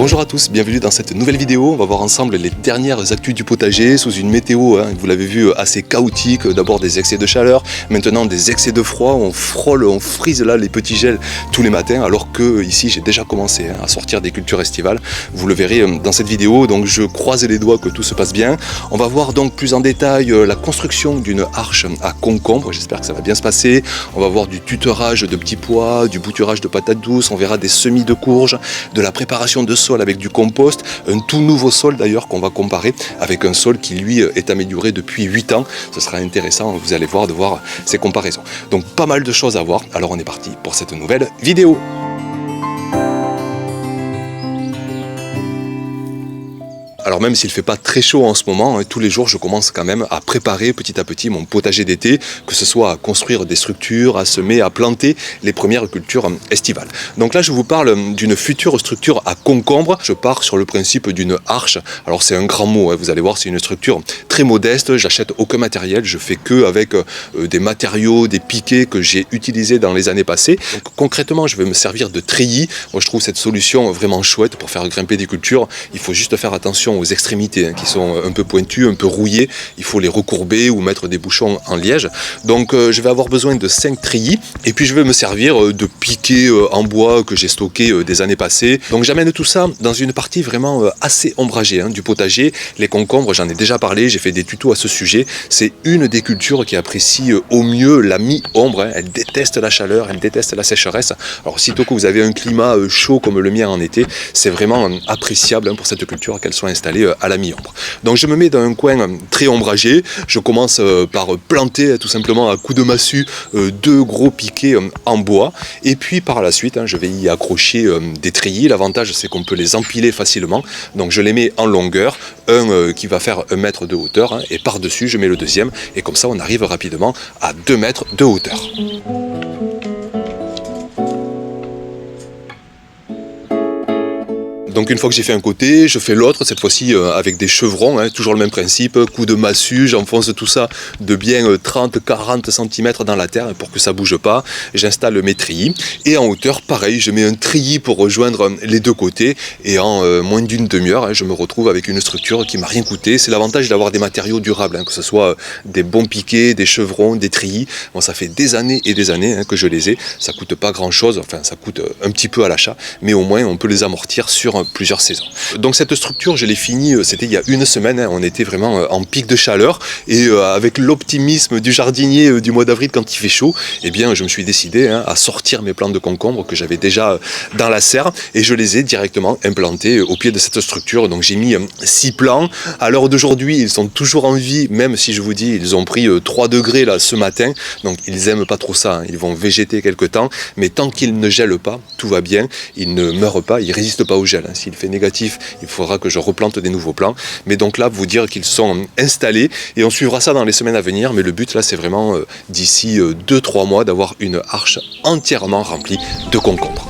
Bonjour à tous, bienvenue dans cette nouvelle vidéo. On va voir ensemble les dernières actus du potager sous une météo, vous l'avez vu, assez chaotique. D'abord des excès de chaleur, maintenant des excès de froid. On frôle, on frise là les petits gels tous les matins, alors que ici j'ai déjà commencé à sortir des cultures estivales. Vous le verrez dans cette vidéo, donc je croise les doigts que tout se passe bien. On va voir donc plus en détail la construction d'une arche à concombre. J'espère que ça va bien se passer. On va voir du tutorage de petits pois, du bouturage de patates douces. On verra des semis de courges, de la préparation de sol avec du compost, un tout nouveau sol d'ailleurs qu'on va comparer avec un sol qui lui est amélioré depuis 8 ans. Ce sera intéressant, vous allez voir, de voir ces comparaisons. Donc pas mal de choses à voir, alors on est parti pour cette nouvelle vidéo. Alors même s'il ne fait pas très chaud en ce moment, tous les jours je commence quand même à préparer petit à petit mon potager d'été, que ce soit à construire des structures, à semer, à planter les premières cultures estivales. Donc là je vous parle d'une future structure à concombre. Je pars sur le principe d'une arche. Alors c'est un grand mot, vous allez voir, c'est une structure très modeste. J'achète aucun matériel, je fais que avec des matériaux, des piquets que j'ai utilisés dans les années passées. Donc concrètement je vais me servir de treillis. Moi je trouve cette solution vraiment chouette pour faire grimper des cultures. Il faut juste faire attention aux extrémités qui sont un peu pointues, un peu rouillées. Il faut les recourber ou mettre des bouchons en liège. Donc je vais avoir besoin de 5 treillis et puis je vais me servir de piquets en bois que j'ai stocké des années passées. Donc j'amène tout ça dans une partie vraiment assez ombragée du potager. Les concombres, j'en ai déjà parlé, j'ai fait des tutos à ce sujet. C'est une des cultures qui apprécie au mieux la mi-ombre. Elle déteste la chaleur, elle déteste la sécheresse. Alors sitôt que vous avez un climat chaud comme le mien en été, c'est vraiment appréciable pour cette culture qu'elle soit installée à la mi-ombre. Donc je me mets dans un coin très ombragé. Je commence par planter tout simplement à coups de massue 2 gros piquets en bois. Et puis par la suite, je vais y accrocher des treillis. L'avantage c'est qu'on peut les empiler facilement. Donc je les mets en longueur. Un qui va faire 1 mètre de hauteur. Et par-dessus je mets le deuxième. Et comme ça on arrive rapidement à 2 mètres de hauteur. Donc une fois que j'ai fait un côté, je fais l'autre, cette fois-ci avec des chevrons, toujours le même principe, coup de massue, j'enfonce tout ça de bien 30-40 cm dans la terre pour que ça ne bouge pas. J'installe mes treillis et en hauteur, pareil, je mets un treillis pour rejoindre les 2 côtés et en moins d'une demi-heure, je me retrouve avec une structure qui m'a rien coûté. C'est l'avantage d'avoir des matériaux durables, que ce soit des bons piquets, des chevrons, des treillis. Bon, ça fait des années et des années que je les ai, ça ne coûte pas grand-chose, enfin ça coûte un petit peu à l'achat, mais au moins on peut les amortir sur plusieurs saisons. Donc cette structure, je l'ai finie, c'était il y a 1 semaine, on était vraiment en pic de chaleur et avec l'optimisme du jardinier du mois d'avril quand il fait chaud, eh bien je me suis décidé à sortir mes plants de concombre que j'avais déjà dans la serre et je les ai directement implantés au pied de cette structure. Donc j'ai mis 6 plants. À l'heure d'aujourd'hui, ils sont toujours en vie, même si je vous dis, ils ont pris 3 degrés là ce matin, donc ils aiment pas trop ça, ils vont végéter quelque temps, mais tant qu'ils ne gèlent pas, tout va bien, ils ne meurent pas, ils résistent pas au gel. S'il fait négatif, il faudra que je replante des nouveaux plants. Mais donc là, vous dire qu'ils sont installés et on suivra ça dans les semaines à venir. Mais le but là, c'est vraiment d'ici 2-3 mois d'avoir une arche entièrement remplie de concombres.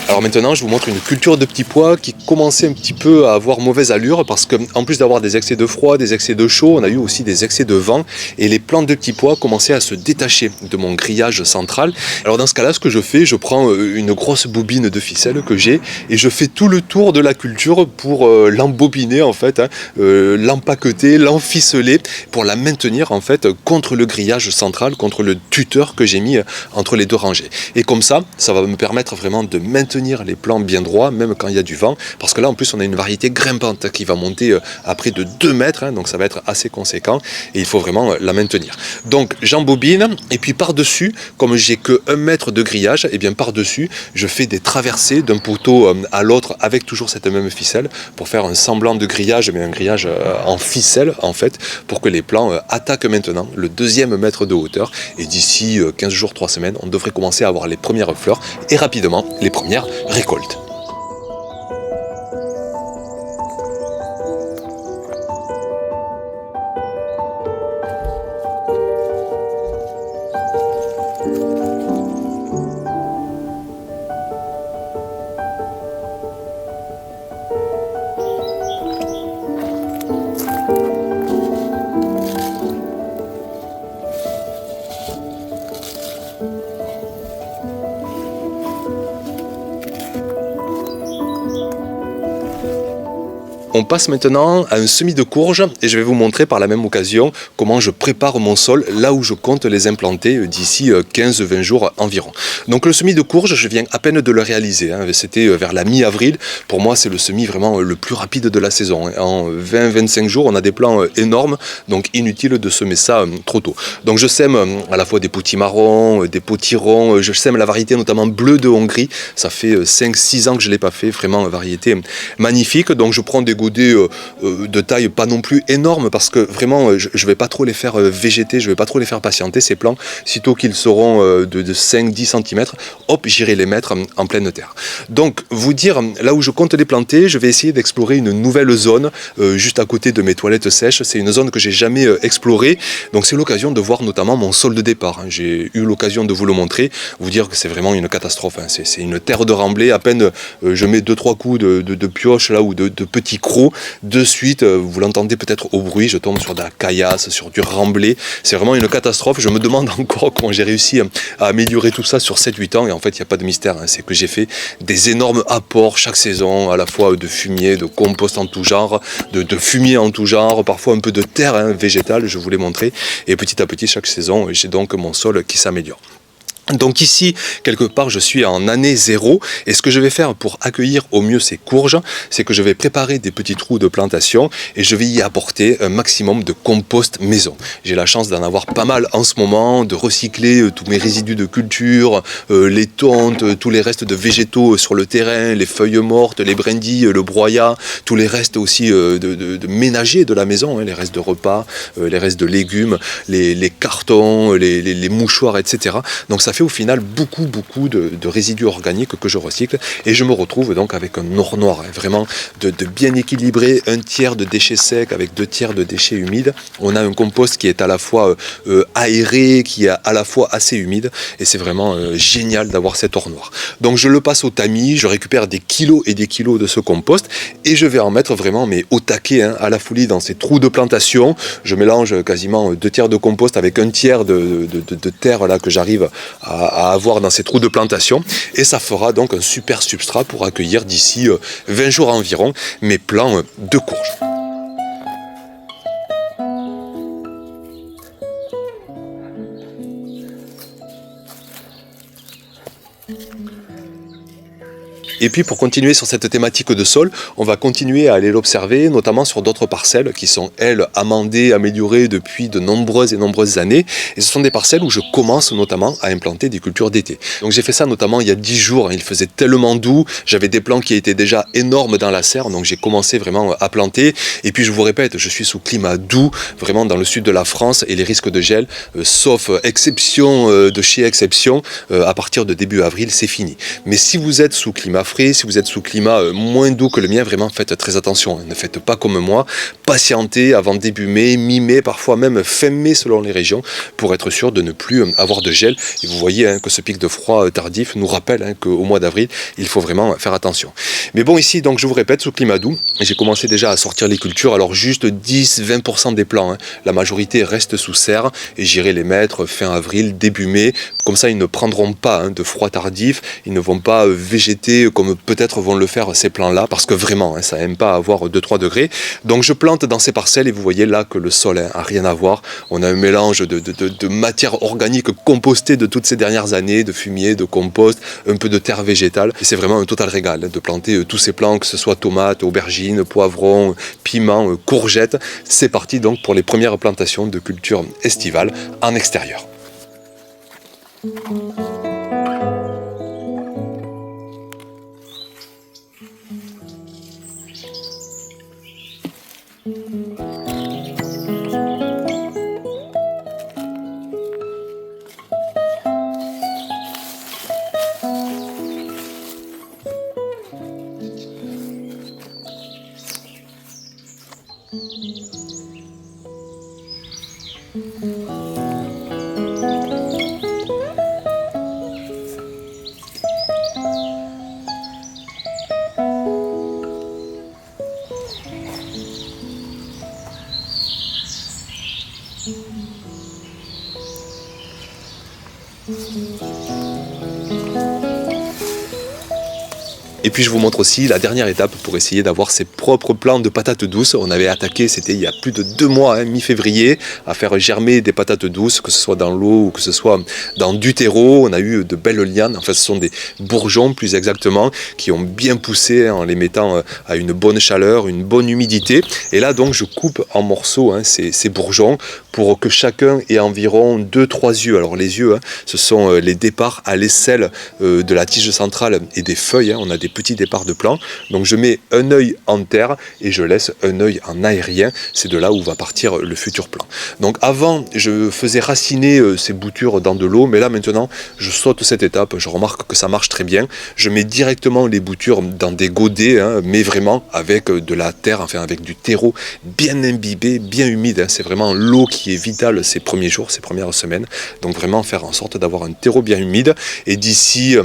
Alors maintenant je vous montre une culture de petits pois qui commençait un petit peu à avoir mauvaise allure parce qu'en plus d'avoir des excès de froid, des excès de chaud, on a eu aussi des excès de vent et les plantes de petits pois commençaient à se détacher de mon grillage central. Alors dans ce cas là, ce que je fais, je prends une grosse bobine de ficelle que j'ai et je fais tout le tour de la culture pour l'embobiner en fait, l'empaqueter, l'enficeler pour la maintenir en fait contre le grillage central, contre le tuteur que j'ai mis entre les 2 rangées. Et comme ça va me permettre vraiment de maintenir maintenir les plants bien droits, même quand il y a du vent, parce que là en plus on a une variété grimpante qui va monter à près de 2 mètres, donc ça va être assez conséquent et il faut vraiment la maintenir. Donc j'embobine et puis par-dessus, comme j'ai que 1 mètre de grillage, et bien par-dessus je fais des traversées d'un poteau à l'autre avec toujours cette même ficelle pour faire un semblant de grillage, mais un grillage en ficelle en fait, pour que les plants attaquent maintenant le 2e mètre de hauteur et d'ici 15 jours, 3 semaines, on devrait commencer à avoir les premières fleurs et rapidement les premières récoltes. On passe maintenant à un semis de courge et je vais vous montrer par la même occasion comment je prépare mon sol là où je compte les implanter d'ici 15-20 jours environ. Donc le semis de courge, je viens à peine de le réaliser, c'était vers la mi-avril. Pour moi, c'est le semis vraiment le plus rapide de la saison. En 20-25 jours, on a des plants énormes, donc inutile de semer ça trop tôt. Donc je sème à la fois des potimarrons, des potirons, je sème la variété notamment bleu de Hongrie. Ça fait 5-6 ans que je ne l'ai pas fait, vraiment variété magnifique. Donc je prends des godets de taille pas non plus énorme parce que vraiment je ne vais pas trop les faire végéter, je ne vais pas trop les faire patienter ces plants. Sitôt qu'ils seront de 5-10 cm, hop, j'irai les mettre en pleine terre. Donc vous dire là où je compte les planter, je vais essayer d'explorer une nouvelle zone juste à côté de mes toilettes sèches. C'est une zone que j'ai jamais explorée, donc c'est l'occasion de voir notamment mon sol de départ. J'ai eu l'occasion de vous le montrer, vous dire que c'est vraiment une catastrophe. C'est une terre de remblai, à peine je mets 2-3 coups de pioche là ou de petits crocs. De suite, vous l'entendez peut-être au bruit, je tombe sur de la caillasse, sur du remblai. C'est vraiment une catastrophe. Je me demande encore comment j'ai réussi à améliorer tout ça sur 7-8 ans. Et en fait, il n'y a pas de mystère. C'est que j'ai fait des énormes apports chaque saison, à la fois de fumier, de compost en tout genre, de fumier en tout genre, parfois un peu de terre végétale, je vous l'ai montré. Et petit à petit, chaque saison, j'ai donc mon sol qui s'améliore. Donc ici, quelque part, je suis en année 0 et ce que je vais faire pour accueillir au mieux ces courges, c'est que je vais préparer des petits trous de plantation et je vais y apporter un maximum de compost maison. J'ai la chance d'en avoir pas mal en ce moment, de recycler tous mes résidus de culture, les tontes, tous les restes de végétaux sur le terrain, les feuilles mortes, les brindilles, le broyat, tous les restes aussi de ménagers de la maison, les restes de repas, les restes de légumes, les cartons, les mouchoirs, etc. Donc ça fait au final beaucoup de résidus organiques que je recycle et je me retrouve donc avec un or noir, vraiment de bien équilibré, 1/3 de déchets secs avec 2/3 de déchets humides. On a un compost qui est à la fois aéré, qui est à la fois assez humide et c'est vraiment génial d'avoir cet or noir. Donc je le passe au tamis, je récupère des kilos et des kilos de ce compost et je vais en mettre vraiment mais au taquet, à la folie dans ces trous de plantation. Je mélange quasiment 2/3 de compost avec 1/3 de terre là que j'arrive à avoir dans ces trous de plantation et ça fera donc un super substrat pour accueillir d'ici 20 jours environ mes plants de courge. Et puis pour continuer sur cette thématique de sol, on va continuer à aller l'observer, notamment sur d'autres parcelles qui sont, elles, amendées, améliorées depuis de nombreuses et nombreuses années. Et ce sont des parcelles où je commence notamment à implanter des cultures d'été. Donc j'ai fait ça notamment il y a 10 jours, il faisait tellement doux, j'avais des plants qui étaient déjà énormes dans la serre, donc j'ai commencé vraiment à planter. Et puis je vous répète, je suis sous climat doux, vraiment dans le sud de la France, et les risques de gel, sauf exception de chez exception, à partir de début avril, c'est fini. Mais si vous êtes sous climat frais, si vous êtes sous climat moins doux que le mien, vraiment faites très attention. Ne faites pas comme moi, patientez avant début mai, mi-mai, parfois même fin mai selon les régions, pour être sûr de ne plus avoir de gel. Et vous voyez que ce pic de froid tardif nous rappelle qu'au mois d'avril, il faut vraiment faire attention. Mais bon, ici, donc je vous répète, sous climat doux, j'ai commencé déjà à sortir les cultures, alors juste 10-20% des plants. La majorité reste sous serre et j'irai les mettre fin avril, début mai. Comme ça, ils ne prendront pas de froid tardif, ils ne vont pas végéter comme peut-être vont le faire ces plants-là, parce que vraiment, ça n'aime pas avoir 2-3 degrés. Donc je plante dans ces parcelles et vous voyez là que le sol n'a rien à voir. On a un mélange de matière organique compostée de toutes ces dernières années, de fumier, de compost, un peu de terre végétale. Et c'est vraiment un total régal de planter tous ces plants, que ce soit tomates, aubergines, poivrons, piments, courgettes. C'est parti donc pour les premières plantations de cultures estivales en extérieur. Et puis je vous montre aussi la dernière étape pour essayer d'avoir ses propres plants de patates douces. On avait attaqué, c'était il y a plus de 2 mois, mi-février, à faire germer des patates douces, que ce soit dans l'eau ou que ce soit dans du terreau. On a eu de belles lianes, en fait ce sont des bourgeons plus exactement, qui ont bien poussé en les mettant à une bonne chaleur, une bonne humidité. Et là donc je coupe en morceaux ces bourgeons pour que chacun ait environ 2-3 yeux. Alors les yeux, ce sont les départs à l'aisselle de la tige centrale et des feuilles. On a des petits départs de plants. Donc je mets un œil en terre et je laisse un œil en aérien. C'est de là où va partir le futur plant. Donc avant, je faisais raciner ces boutures dans de l'eau, mais là maintenant, je saute cette étape. Je remarque que ça marche très bien. Je mets directement les boutures dans des godets, mais vraiment avec de la terre, enfin avec du terreau bien imbibé, bien humide. C'est vraiment l'eau qui est vitale ces premiers jours, ces premières semaines. Donc vraiment faire en sorte d'avoir un terreau bien humide. Et d'ici,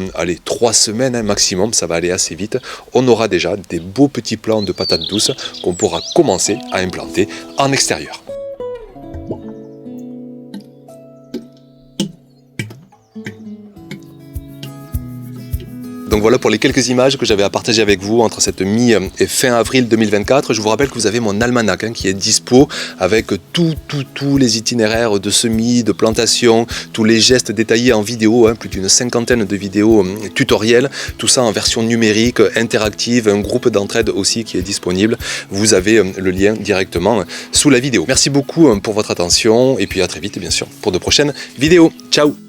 3 semaines maximum, ça va aller assez vite, on aura déjà des beaux petits plants de patates douces qu'on pourra commencer à implanter en extérieur. Donc voilà pour les quelques images que j'avais à partager avec vous entre cette mi- et fin avril 2024. Je vous rappelle que vous avez mon almanach qui est dispo avec tous les itinéraires de semis, de plantation, tous les gestes détaillés en vidéo, plus d'une 50aine de vidéos tutoriels, tout ça en version numérique, interactive, un groupe d'entraide aussi qui est disponible. Vous avez le lien directement sous la vidéo. Merci beaucoup pour votre attention et puis à très vite bien sûr pour de prochaines vidéos. Ciao!